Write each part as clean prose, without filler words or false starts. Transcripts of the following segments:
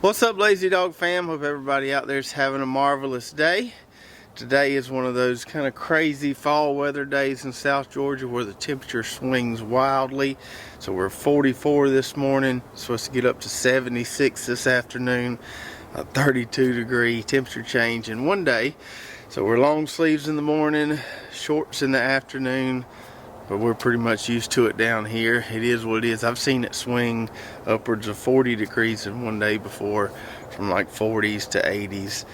What's up, Lazy Dog fam? Hope everybody out there is having a marvelous day. Today is one of those kind of crazy fall weather days in South Georgia where the temperature swings wildly. So we're 44 this morning, supposed to get up to 76 this afternoon, a 32 degree temperature change in one day. So we're long sleeves in the morning, shorts in the afternoon, but we're pretty much used to it down here. It is what it is. I've seen it swing upwards of 40 degrees in one day before, from like 40s to 80s.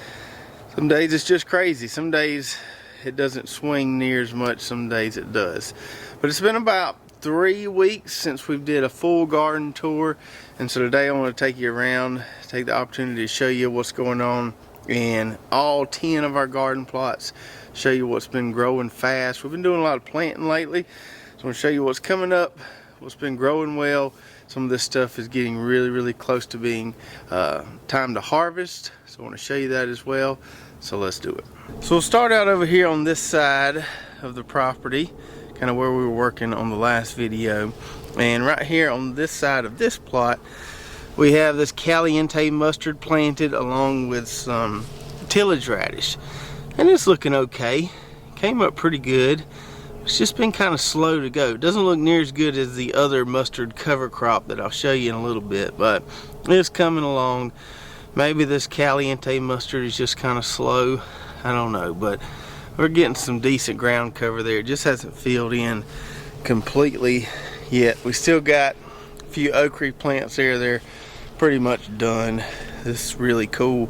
Some days it's just crazy. Some days it doesn't swing near as much, some days it does. But it's been about 3 weeks since we did a full garden tour, and so today I want to take you around, take the opportunity to show you what's going on in all 10 of our garden plots, show you what's been growing fast. We've been doing a lot of planting lately, so I'm going to show you what's coming up, what's been growing well. Some of this stuff is getting really close to being time to harvest, so I want to show you that as well. So let's do it. So we'll start out over here on this side of the property, kind of where we were working on the last video. And right here on this side of this plot, we have this Caliente Mustard planted along with some tillage radish. And it's looking okay. Came up pretty good. It's just been kind of slow to go. It doesn't look near as good as the other mustard cover crop that I'll show you in a little bit, but it's coming along. Maybe this Caliente mustard is just kind of slow. I don't know, but we're getting some decent ground cover there. It just hasn't filled in completely yet. We still got a few okra plants there. They're pretty much done. This really cool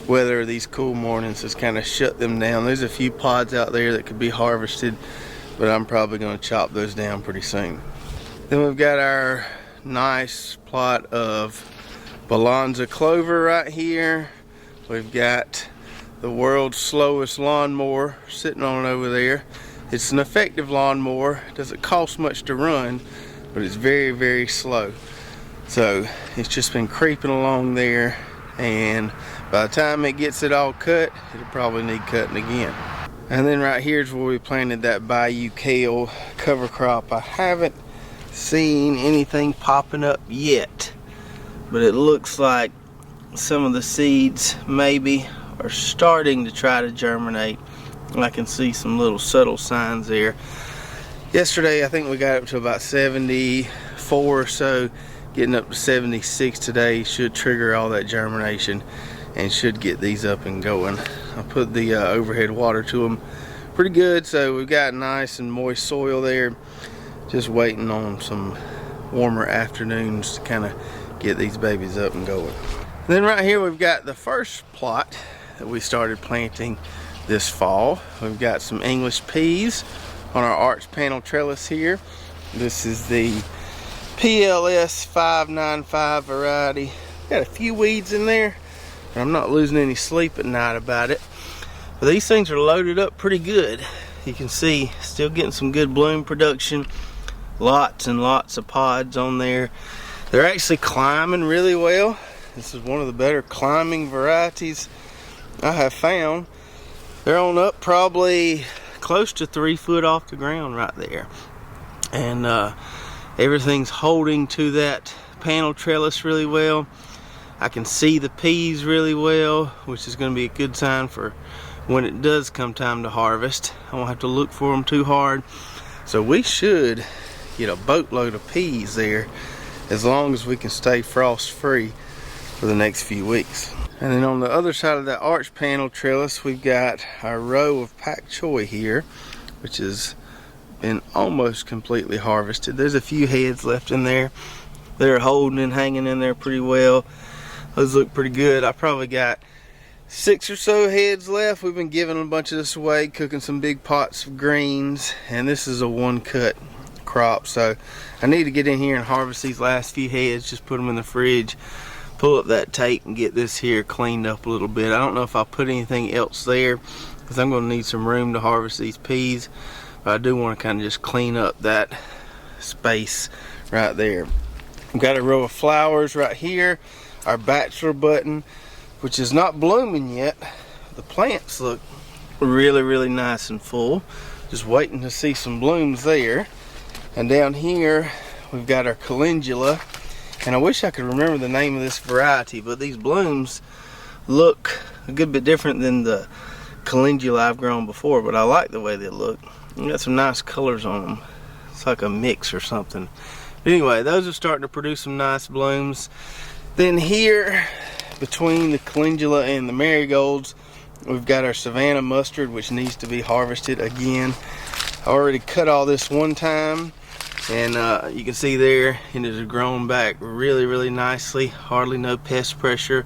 weather, these cool mornings, has kind of shut them down. There's a few pods out there that could be harvested, but I'm probably going to chop those down pretty soon. Then we've got our nice plot of Bologna Clover right here. We've got the world's slowest lawnmower sitting on over there. It's an effective lawnmower. It doesn't cost much to run, but it's very slow. So it's just been creeping along there, and by the time it gets it all cut, it'll probably need cutting again. And then right here is where we planted that Bayou Kale cover crop. I haven't seen anything popping up yet, but it looks like some of the seeds maybe are starting to try to germinate. I can see some little subtle signs there. Yesterday I think we got up to about 74 or so. Getting up to 76 today should trigger all that germination and should get these up and going. I put the overhead water to them pretty good, so we've got nice and moist soil there. Just waiting on some warmer afternoons to kind of get these babies up and going. And then right here we've got the first plot that we started planting this fall. We've got some English peas on our arch panel trellis here. This is the PLS 595 variety. Got a few weeds in there, but I'm not losing any sleep at night about it. But these things are loaded up pretty good. You can see still getting some good bloom production. Lots and lots of pods on there. They're actually climbing really well. This is one of the better climbing varieties I have found. They're on up probably close to 3 foot off the ground right there. And everything's holding to that panel trellis really well. I can see the peas really well, which is going to be a good sign for when it does come time to harvest. I won't have to look for them too hard. So we should get a boatload of peas there as long as we can stay frost free for the next few weeks. And then on the other side of that arch panel trellis, we've got our row of pak choi here, which has been almost completely harvested. There's a few heads left in there. They're holding and hanging in there pretty well. Those look pretty good. I probably got 6 or so heads left. We've been giving a bunch of this away, cooking some big pots of greens, and this is a one cut crop, so I need to get in here and harvest these last few heads, just put them in the fridge, pull up that tape and get this here cleaned up a little bit. I don't know if I'll put anything else there because I'm going to need some room to harvest these peas, but I do want to kind of just clean up that space right there. We've got a row of flowers right here, our bachelor button, which is not blooming yet. The plants look really nice and full. Just waiting to see some blooms there. And down here we've got our calendula, And I wish I could remember the name of this variety, but these blooms look a good bit different than the calendula I've grown before, but I like the way they look. They got some nice colors on them. It's like a mix or something. But anyway, those are starting to produce some nice blooms. Then here, between the calendula and the marigolds, we've got our Savannah mustard, which needs to be harvested again. I already cut all this one time, and you can see there it has grown back really nicely. Hardly no pest pressure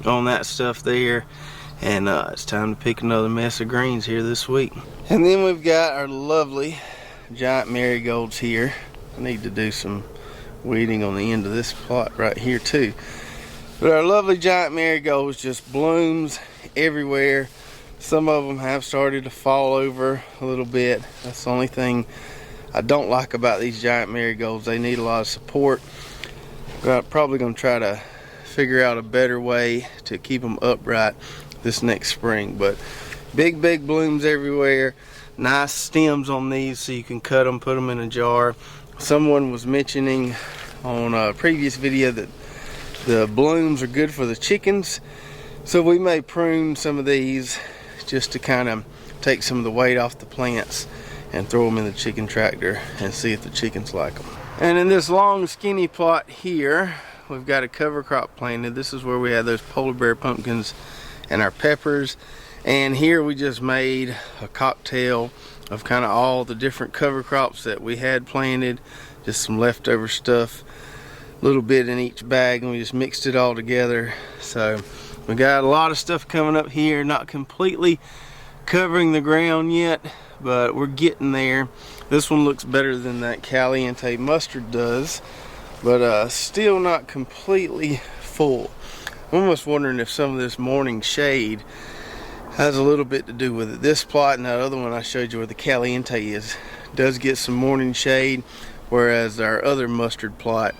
on that stuff there. And it's time to pick another mess of greens here this week. And then we've got our lovely giant marigolds here. I need to do some weeding on the end of this plot right here too. But our lovely giant marigolds just blooms everywhere. Some of them have started to fall over a little bit. That's the only thing I don't like about these giant marigolds. They need a lot of support. But I'm probably going to try to figure out a better way to keep them upright this next spring. But big blooms everywhere. Nice stems on these, so you can cut them, put them in a jar. Someone was mentioning on a previous video that the blooms are good for the chickens, so we may prune some of these just to kind of take some of the weight off the plants and throw them in the chicken tractor and see if the chickens like them. And in this long skinny plot here, we've got a cover crop planted. This is where we had those polar bear pumpkins and our peppers. And here we just made a cocktail of kind of all the different cover crops that we had planted. Just some leftover stuff, a little bit in each bag, and we just mixed it all together. So we got a lot of stuff coming up here, not completely covering the ground yet, but we're getting there. This one looks better than that Caliente Mustard does, but still not completely full. I'm almost wondering if some of this morning shade has a little bit to do with it. This plot and that other one I showed you where the Caliente is does get some morning shade, whereas our other mustard plot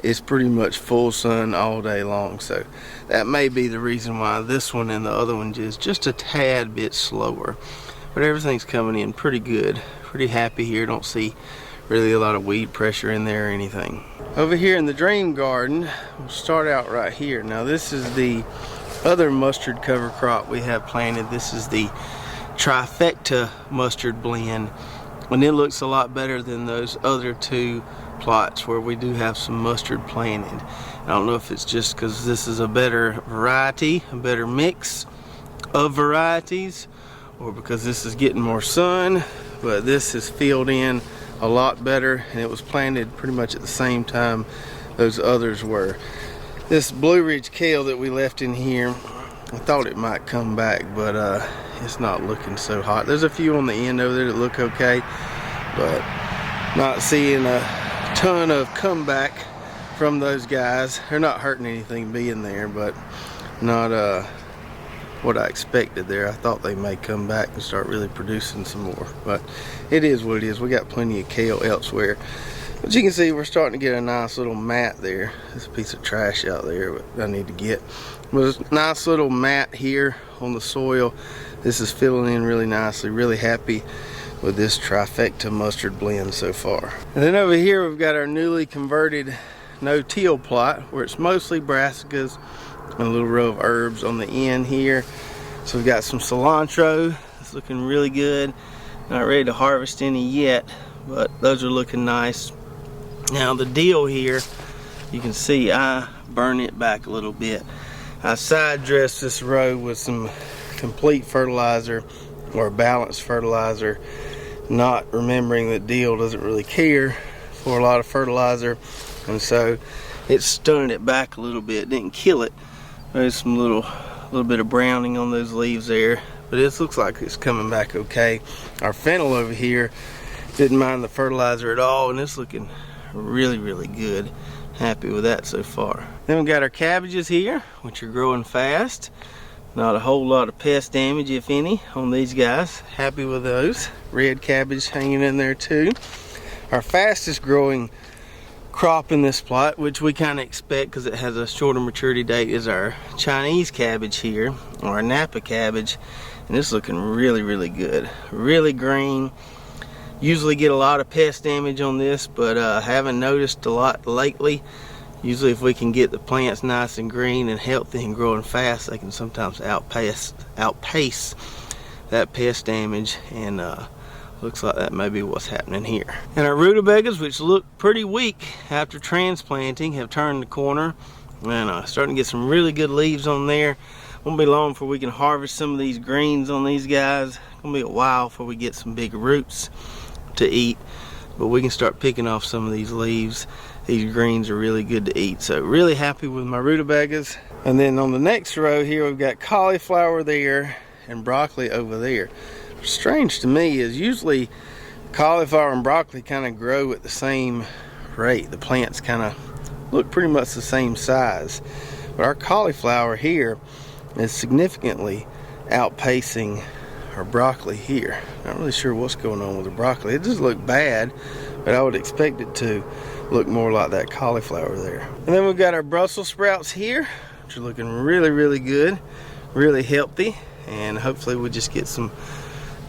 is pretty much full sun all day long. So that may be the reason why this one and the other one is just a tad bit slower. But everything's coming in pretty good. Pretty happy here. Don't see really a lot of weed pressure in there or anything. Over here in the dream garden, we'll start out right here. Now this is the other mustard cover crop we have planted. This is the trifecta mustard blend, and it looks a lot better than those other two plots where we do have some mustard planted. I don't know if it's just because this is a better variety, a better mix of varieties, or because this is getting more sun, but this is filled in a lot better, and it was planted pretty much at the same time those others were. This Blue Ridge kale that we left in here, I thought it might come back, but it's not looking so hot. There's a few on the end over there that look okay, but not seeing a ton of comeback from those guys. They're not hurting anything being there, but not what I expected there. I thought they may come back and start really producing some more, but it is what it is. We got plenty of kale elsewhere. But you can see we're starting to get a nice little mat there. There's a piece of trash out there that I need to get. But a nice little mat here on the soil. This is filling in really nicely. Really happy with this trifecta mustard blend so far. And then over here we've got our newly converted no-till plot where it's mostly brassicas and a little row of herbs on the end here. So we've got some cilantro. It's looking really good. Not ready to harvest any yet, but those are looking nice. Now the deal here, you can see I burn it back a little bit. I side dressed this row with some complete fertilizer or balanced fertilizer, not remembering that deal doesn't really care for a lot of fertilizer, and so it stunned it back a little bit. Didn't kill it. There's some little bit of browning on those leaves there, but it looks like it's coming back okay. Our fennel over here didn't mind the fertilizer at all, and it's looking really good. Happy with that so far. Then we got our cabbages here, which are growing fast. Not a whole lot of pest damage, if any, on these guys. Happy with those. Red cabbage hanging in there too. Our fastest growing crop in this plot, which we kind of expect because it has a shorter maturity date, is our Chinese cabbage here, or our Napa cabbage. And it's looking really good. Really green. Usually get a lot of pest damage on this, but haven't noticed a lot lately. Usually if we can get the plants nice and green and healthy and growing fast, they can sometimes outpace that pest damage, and looks like that may be what's happening here. And our rutabagas, which look pretty weak after transplanting, have turned the corner and starting to get some really good leaves on there. Won't be long before we can harvest some of these greens on these guys. It's gonna be a while before we get some big roots to eat, but we can start picking off some of these leaves. These greens are really good to eat, so really happy with my rutabagas. And then on the next row here, we've got cauliflower there and broccoli over there. What's strange to me is usually cauliflower and broccoli kind of grow at the same rate. The plants kind of look pretty much the same size, but our cauliflower here is significantly outpacing our broccoli here. Not really sure what's going on with the broccoli. It doesn't look bad, but I would expect it to look more like that cauliflower there. And then we've got our Brussels sprouts here, which are looking really, really good, really healthy, and hopefully we'll just get some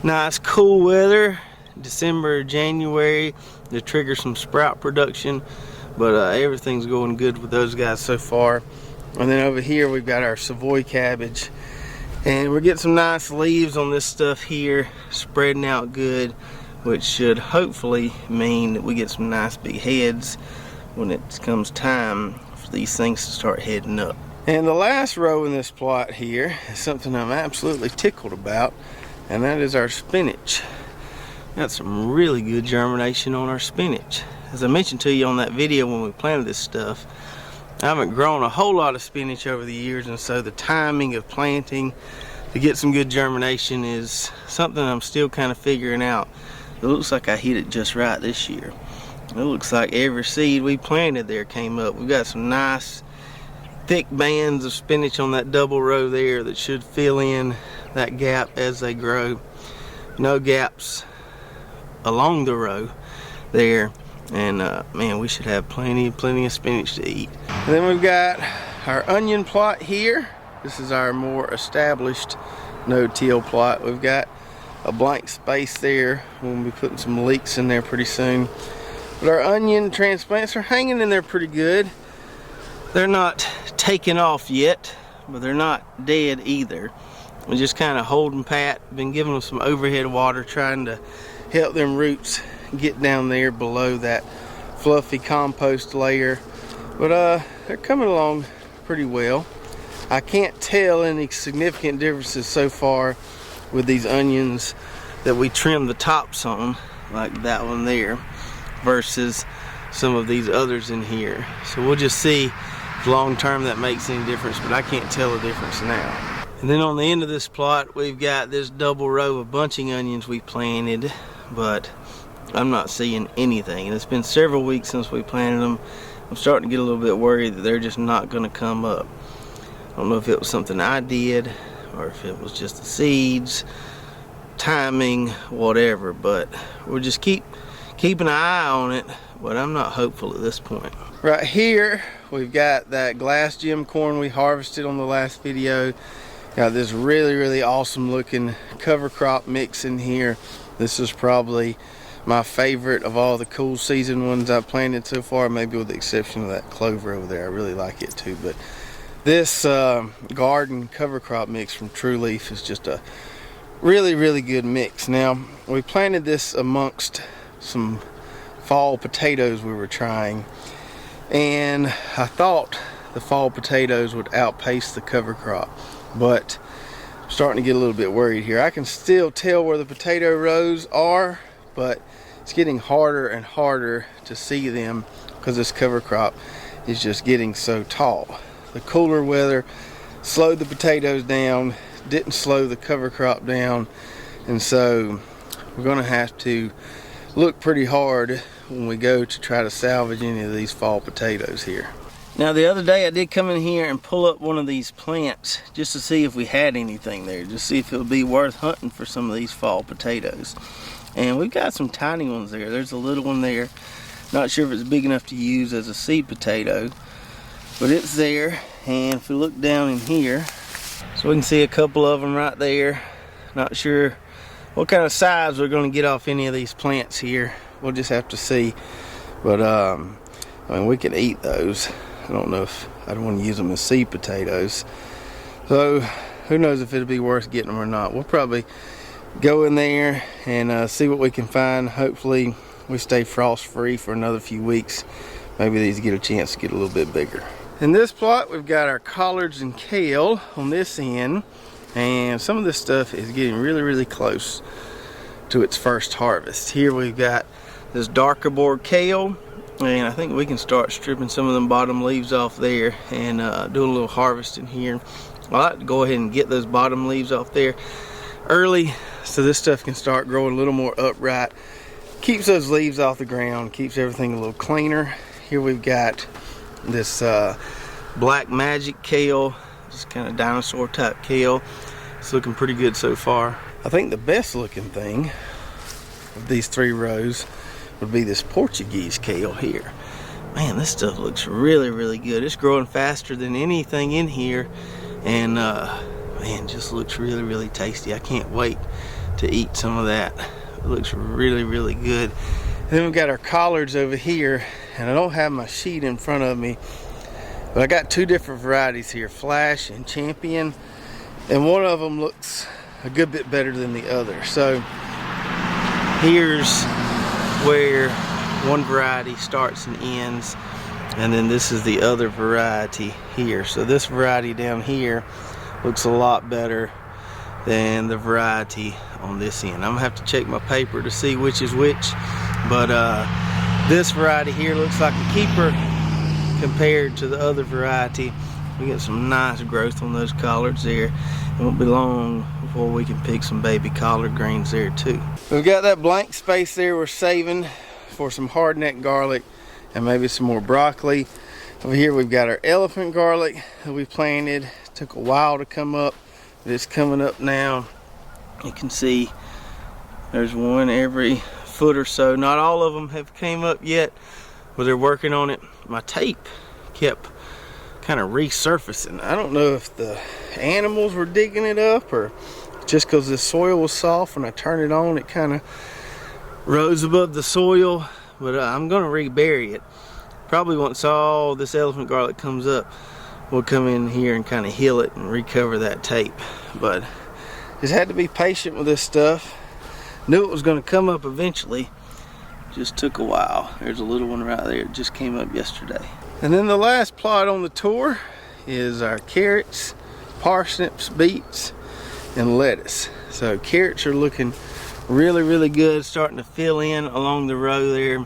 nice cool weather, December, January, to trigger some sprout production. But everything's going good with those guys so far. And then over here we've got our Savoy cabbage, and we're getting some nice leaves on this stuff here, spreading out good, which should hopefully mean that we get some nice big heads when it comes time for these things to start heading up. And the last row in this plot here is something I'm absolutely tickled about, and that is our spinach. Got some really good germination on our spinach. As I mentioned to you on that video when we planted this stuff, I haven't grown a whole lot of spinach over the years, and so the timing of planting to get some good germination is something I'm still kind of figuring out. It looks like I hit it just right this year. It looks like every seed we planted there came up. We've got some nice thick bands of spinach on that double row there that should fill in that gap as they grow. No gaps along the row there, and man, we should have plenty of spinach to eat. And then we've got our onion plot here. This is our more established no-till plot. We've got a blank space there. We'll be putting some leeks in there pretty soon. But our onion transplants are hanging in there pretty good. They're not taking off yet, but they're not dead either. We're just kind of holding pat. Been giving them some overhead water, trying to help them roots get down there below that fluffy compost layer. But they're coming along pretty well. I can't tell any significant differences so far with these onions that we trim the tops on, like that one there, versus some of these others in here. So we'll just see if long term that makes any difference, but I can't tell the difference now. And then on the end of this plot, we've got this double row of bunching onions we planted, but I'm not seeing anything. And it's been several weeks since we planted them. I'm starting to get a little bit worried that they're just not going to come up. I don't know if it was something I did, or if it was just the seeds, timing, whatever, but we'll just keep an eye on it, but I'm not hopeful at this point. Right here we've got that glass gem corn we harvested on the last video. Got this really awesome looking cover crop mix in here. This is probably my favorite of all the cool season ones I've planted so far, maybe with the exception of that clover over there. I really like it too, but this garden cover crop mix from True Leaf is just a really good mix. Now, we planted this amongst some fall potatoes we were trying, and I thought the fall potatoes would outpace the cover crop, but I'm starting to get a little bit worried here. I can still tell where the potato rows are, but it's getting harder and harder to see them because this cover crop is just getting so tall. The cooler weather slowed the potatoes down, didn't slow the cover crop down, and so we're going to have to look pretty hard when we go to try to salvage any of these fall potatoes here. Now the other day I did come in here and pull up one of these plants just to see if we had anything there, just see if it would be worth hunting for some of these fall potatoes. And we've got some tiny ones there. There's a little one there. Not sure if it's big enough to use as a seed potato, but it's there. And if we look down in here, so we can see a couple of them right there. Not sure what kind of size we're going to get off any of these plants here. We'll just have to see. But I mean, we can eat those. I don't know if I'd want to use them as seed potatoes. So who knows if it'll be worth getting them or not. We'll probably go in there and see what we can find. Hopefully we stay frost free for another few weeks. Maybe these get a chance to get a little bit bigger. In this plot we've got our collards and kale on this end, and some of this stuff is getting really close to its first harvest. Here we've got this darker board kale, and I think we can start stripping some of them bottom leaves off there and do a little harvesting here. I like to go ahead and get those bottom leaves off there early so this stuff can start growing a little more upright. Keeps those leaves off the ground, keeps everything a little cleaner. Here we've got this black magic kale, just kind of dinosaur type kale. It's looking pretty good so far. I think the best looking thing of these 3 rows would be this Portuguese kale here. Man, this stuff looks really good. It's growing faster than anything in here, and man, just looks really tasty. I can't wait to eat some of that. It looks really good. And then we've got our collards over here, and I don't have my sheet in front of me, but I got 2 different varieties here, Flash and Champion, and one of them looks a good bit better than the other. So here's where one variety starts and ends, and then this is the other variety here. So this variety down here looks a lot better than the variety on this end. I'm gonna have to check my paper to see which is which, but this variety here looks like a keeper compared to the other variety. We get some nice growth on those collards there. It won't be long before we can pick some baby collard greens there too. We've got that blank space there we're saving for some hardneck garlic and maybe some more broccoli. Over here we've got our elephant garlic that we planted. It took a while to come up, but it's coming up now. You can see there's one every foot or so. Not all of them have came up yet, but they're working on it. My tape kept kind of resurfacing. I don't know if the animals were digging it up or just because the soil was soft. When I turned it on, it kind of rose above the soil, but I'm gonna rebury it. Probably once all this elephant garlic comes up, we'll come in here and kind of heal it and recover that tape. But just had to be patient with this stuff. Knew it was going to come up eventually, just took a while. There's a little one right there, it just came up yesterday. And then the last plot on the tour is our carrots, parsnips, beets, and lettuce. So carrots are looking really good, starting to fill in along the row there.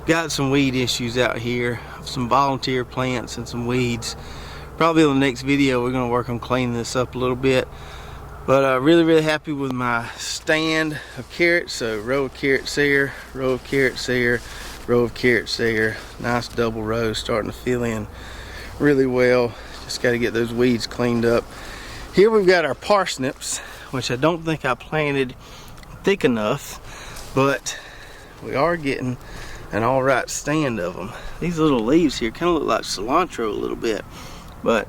Got some weed issues out here, some volunteer plants and some weeds. Probably in the next video we're going to work on cleaning this up a little bit. But really happy with my stand of carrots. So row of carrots there, row of carrots there, row of carrots there. Nice double rows starting to fill in really well. Just got to get those weeds cleaned up. Here we've got our parsnips, which I don't think I planted thick enough, but we are getting an all right stand of them. These little leaves here kind of look like cilantro a little bit, but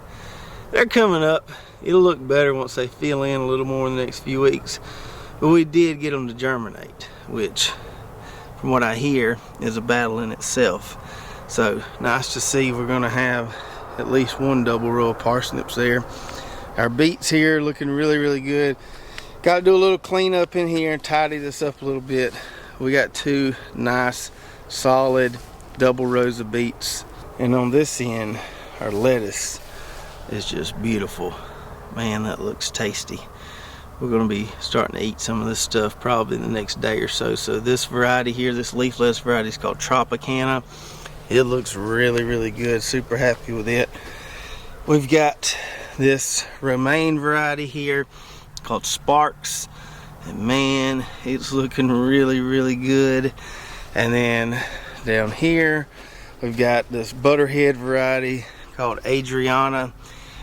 they're coming up. It'll look better once they fill in a little more in the next few weeks. But we did get them to germinate, which from what I hear is a battle in itself. So nice to see. We're gonna have at least one double row of parsnips there. Our beets here looking really good. Got to do a little cleanup in here and tidy this up a little bit. We got 2 nice solid double rows of beets, and on this end our lettuce is just beautiful. Man, that looks tasty. We're going to be starting to eat some of this stuff probably in the next day or so. So this variety here, this leaf lettuce variety, is called Tropicana. It looks really good. Super happy with it. We've got this romaine variety here called Sparks, and man, it's looking really good. And then down here we've got this butterhead variety called Adriana,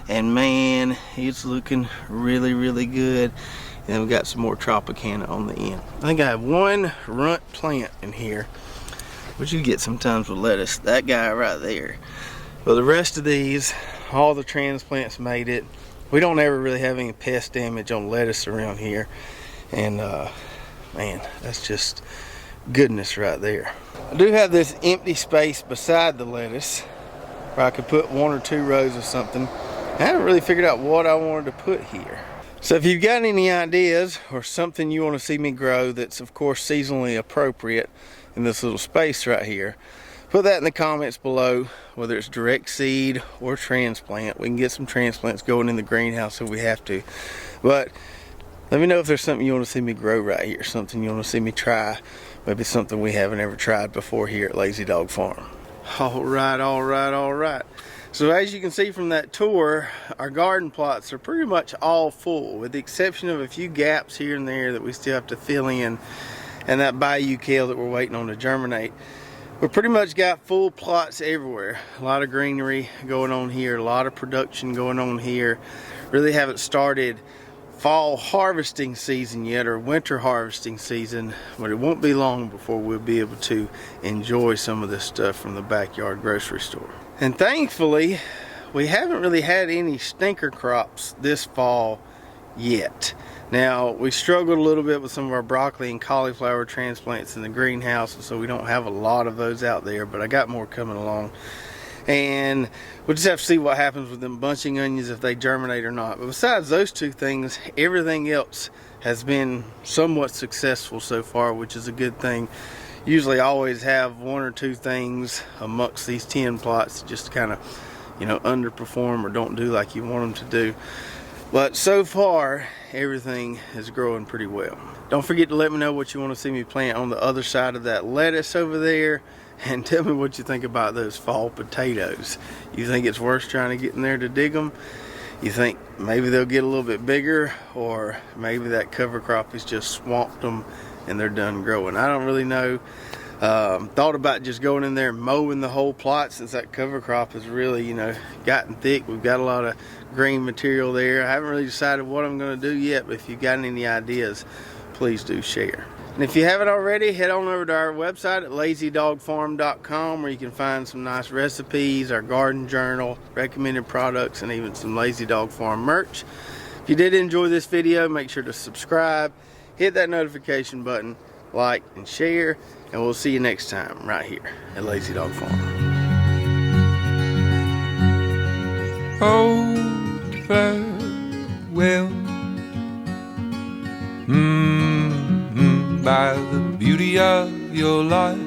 and man, it's looking really good. And then we've got some more Tropicana on the end. I think I have one runt plant in here, which you get sometimes with lettuce, that guy right there. But the rest of these, all the transplants made it. We don't ever really have any pest damage on lettuce around here, and man, that's just goodness right there. I do have this empty space beside the lettuce where I could put 1 or 2 rows of something. I haven't really figured out what I wanted to put here. So if you've got any ideas or something you want to see me grow that's of course seasonally appropriate in this little space right here, put that in the comments below, whether it's direct seed or transplant. We can get some transplants going in the greenhouse if we have to. But let me know if there's something you want to see me grow right here, something you want to see me try, maybe something we haven't ever tried before here at Lazy Dog Farm. All right. So as you can see from that tour, our garden plots are pretty much all full, with the exception of a few gaps here and there that we still have to fill in, and that Bayou Kale that we're waiting on to germinate. We pretty much got full plots everywhere. A lot of greenery going on here, a lot of production going on here. Really haven't started fall harvesting season yet, or winter harvesting season, but it won't be long before we'll be able to enjoy some of this stuff from the backyard grocery store. And thankfully, we haven't really had any stinker crops this fall yet. Now, we struggled a little bit with some of our broccoli and cauliflower transplants in the greenhouse, so we don't have a lot of those out there, but I got more coming along. And we'll just have to see what happens with them bunching onions, if they germinate or not. But besides those 2 things, everything else has been somewhat successful so far, which is a good thing. Usually always have 1 or 2 things amongst these 10 plots that just kind of, you know, underperform or don't do like you want them to do. But so far, everything is growing pretty well. Don't forget to let me know what you want to see me plant on the other side of that lettuce over there. And tell me what you think about those fall potatoes. You think it's worth trying to get in there to dig them? You think maybe they'll get a little bit bigger, or maybe that cover crop has just swamped them and they're done growing? I don't really know. Thought about just going in there and mowing the whole plot, since that cover crop has really, you know, gotten thick. We've got a lot of green material there. I haven't really decided what I'm going to do yet, but if you've got any ideas, please do share. And if you haven't already, head on over to our website at lazydogfarm.com, where you can find some nice recipes, our garden journal, recommended products, and even some Lazy Dog Farm merch. If you did enjoy this video, make sure to subscribe, hit that notification button, like, and share, and we'll see you next time right here at Lazy Dog Farm. Oh, farewell. By the beauty of your life,